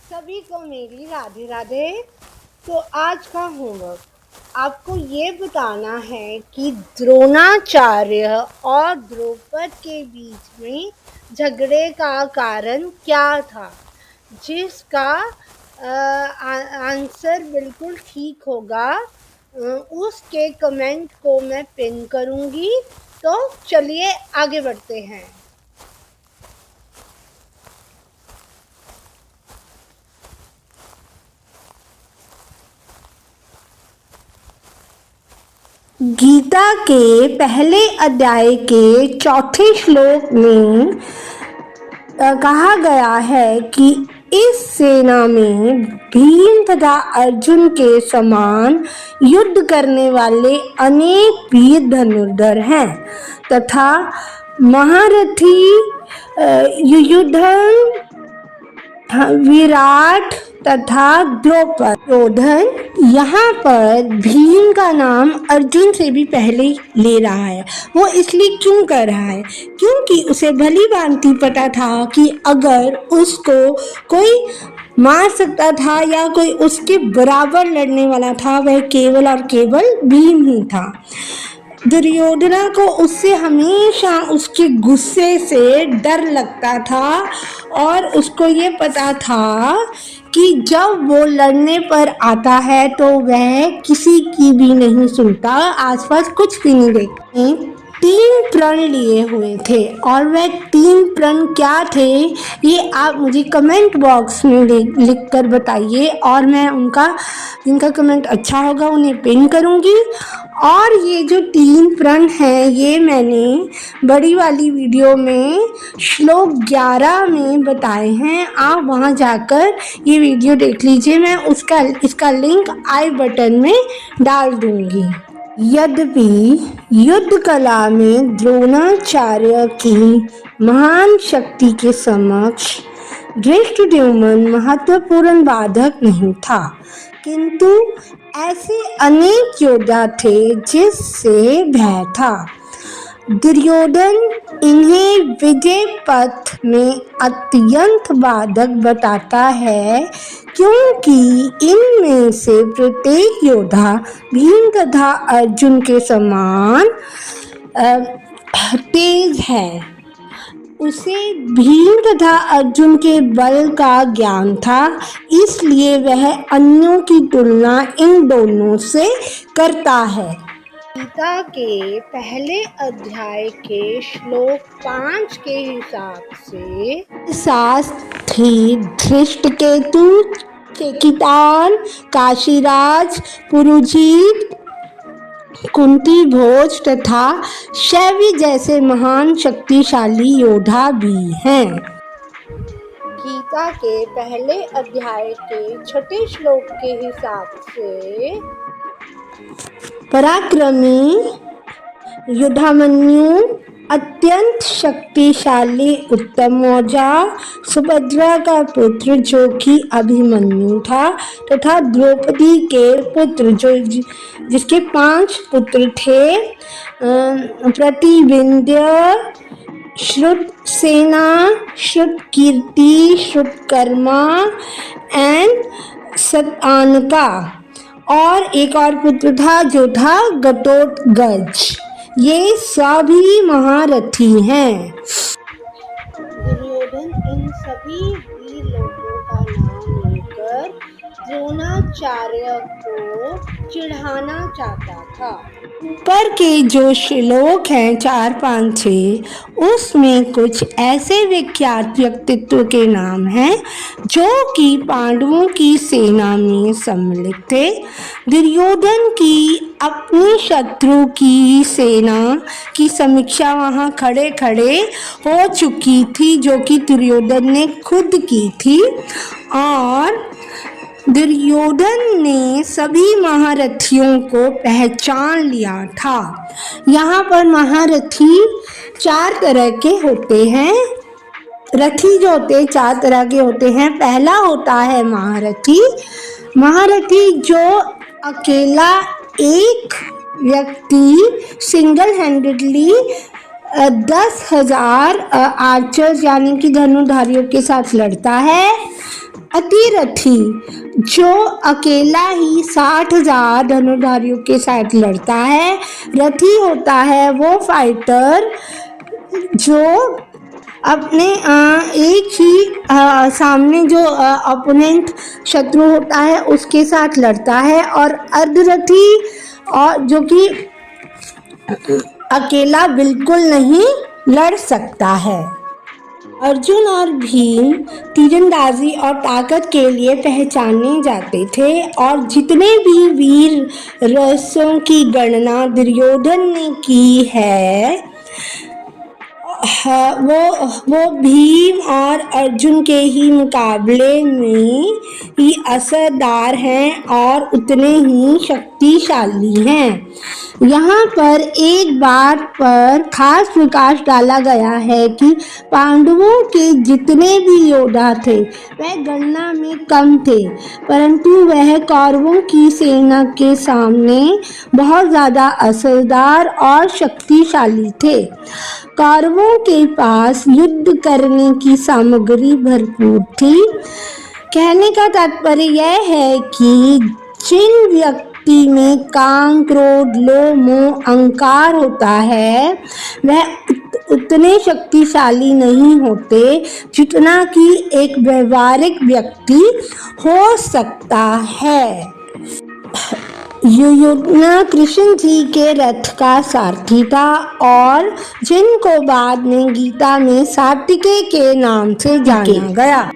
सभी को मेरी राधे राधे। तो आज का होमवर्क आपको ये बताना है कि द्रोणाचार्य और द्रौपद के बीच में झगड़े का कारण क्या था। जिसका आंसर बिल्कुल ठीक होगा उसके कमेंट को मैं पिन करूँगी। तो चलिए आगे बढ़ते हैं। गीता के पहले अध्याय के चौथे श्लोक में कहा गया है कि इस सेना में भीम तथा अर्जुन के समान युद्ध करने वाले अनेक वीर धनुर्धर हैं तथा महारथी युयुधन, विराट तथा द्रौपदोधन। यहाँ पर भीम का नाम अर्जुन से भी पहले ले रहा है। वो इसलिए क्यों कर रहा है? क्योंकि उसे भली भांति पता था कि अगर उसको कोई मार सकता था या कोई उसके बराबर लड़ने वाला था वह केवल और केवल भीम ही था। दुर्योधना को उससे हमेशा उसके गुस्से से डर लगता था और उसको ये पता था कि जब वो लड़ने पर आता है तो वह किसी की भी नहीं सुनता, आसपास कुछ भी नहीं देखते। 3 प्रण लिए हुए थे और वह 3 प्रण क्या थे ये आप मुझे कमेंट बॉक्स में लिख कर बताइए और मैं जिनका कमेंट अच्छा होगा उन्हें पिन करूँगी। और ये जो 3 प्रण हैं ये मैंने बड़ी वाली वीडियो में श्लोक 11 में बताए हैं। आप वहाँ जाकर ये वीडियो देख लीजिए, मैं इसका लिंक आई बटन में डाल दूँगी। यद्यपि युद्ध कला में द्रोणाचार्य की महान शक्ति के समक्ष धृष्टद्युम्न महत्वपूर्ण बाधक नहीं था, किंतु ऐसे अनेक योद्धा थे जिससे भय था। दुर्योधन इन्हें विजय पथ में अत्यंत बाधक बताता है क्योंकि इनमें से प्रत्येक योद्धा भीम तथा अर्जुन के समान तेज है। उसे भीम तथा अर्जुन के बल का ज्ञान था, इसलिए वह अन्यों की तुलना इन दोनों से करता है। गीता के पहले अध्याय के श्लोक 5 के हिसाब से शास्त्री धृष्टकेतु, केकितान, काशीराज, पुरुजीत, कुंती भोज तथा शैवी जैसे महान शक्तिशाली योद्धा भी हैं। गीता के पहले अध्याय के 6 श्लोक के हिसाब से पराक्रमी युधामन्यु, अत्यंत शक्तिशाली उत्तमौजा, सुभद्रा का पुत्र जो कि अभिमन्यु था तथा द्रौपदी के पुत्र जिसके 5 पुत्र थे, प्रतिविंध्य, श्रुतसेना, श्रुतकीर्ति, श्रुतकर्मा एंड शतानका, और एक और पुत्र था जो था घटोत्कच। ये सभी महारथी हैं। दुर्योधन इन सभी वीर लोगों का नाम लेकर द्रोणाचार्य को चिढ़ाना चाहता था। ऊपर के जो श्लोक हैं 4, 5, 6 उसमें कुछ ऐसे विख्यात व्यक्तित्व के नाम हैं जो कि पांडवों की सेना में सम्मिलित थे। दुर्योधन की अपनी शत्रु की सेना की समीक्षा वहाँ खड़े खड़े हो चुकी थी जो कि दुर्योधन ने खुद की थी और दुर्योधन ने सभी महारथियों को पहचान लिया था। यहाँ पर महारथी 4 तरह के होते हैं। रथी जो होते हैं 4 तरह के होते हैं। पहला होता है महारथी। महारथी जो अकेला एक व्यक्ति सिंगल हैंडेडली 10,000 आर्चर्स यानी कि धनुर्धारियों के साथ लड़ता है। अतिरथी जो अकेला ही 60,000 धनुर्धारियों के साथ लड़ता है। रथी होता है वो फाइटर जो अपने एक ही सामने जो ओपोनेंट शत्रु होता है उसके साथ लड़ता है। और अर्धरथी और जो कि अकेला बिल्कुल नहीं लड़ सकता है। अर्जुन और भीम तीरंदाजी और ताकत के लिए पहचाने जाते थे और जितने भी वीर रसों की गणना दुर्योधन ने की है वो भीम और अर्जुन के ही मुकाबले में ही असरदार हैं और उतने ही शक्तिशाली हैं। यहाँ पर एक बात पर खास प्रकाश डाला गया है कि पांडवों के जितने भी योद्धा थे वह गणना में कम थे, परंतु वह कौरवों की सेना के सामने बहुत ज़्यादा असरदार और शक्तिशाली थे। कौरवों के पास युद्ध करने की सामग्री भरपूर थी। कहने का तात्पर्य यह है कि जिन व्यक्ति में काम, क्रोध, लोभ, मोह, अहंकार होता है वह उतने शक्तिशाली नहीं होते जितना कि एक व्यवहारिक व्यक्ति हो सकता है। युयुधना कृष्ण जी के रथ का सारथी था और जिनको बाद में गीता में सात्विकी के नाम से जाना गया।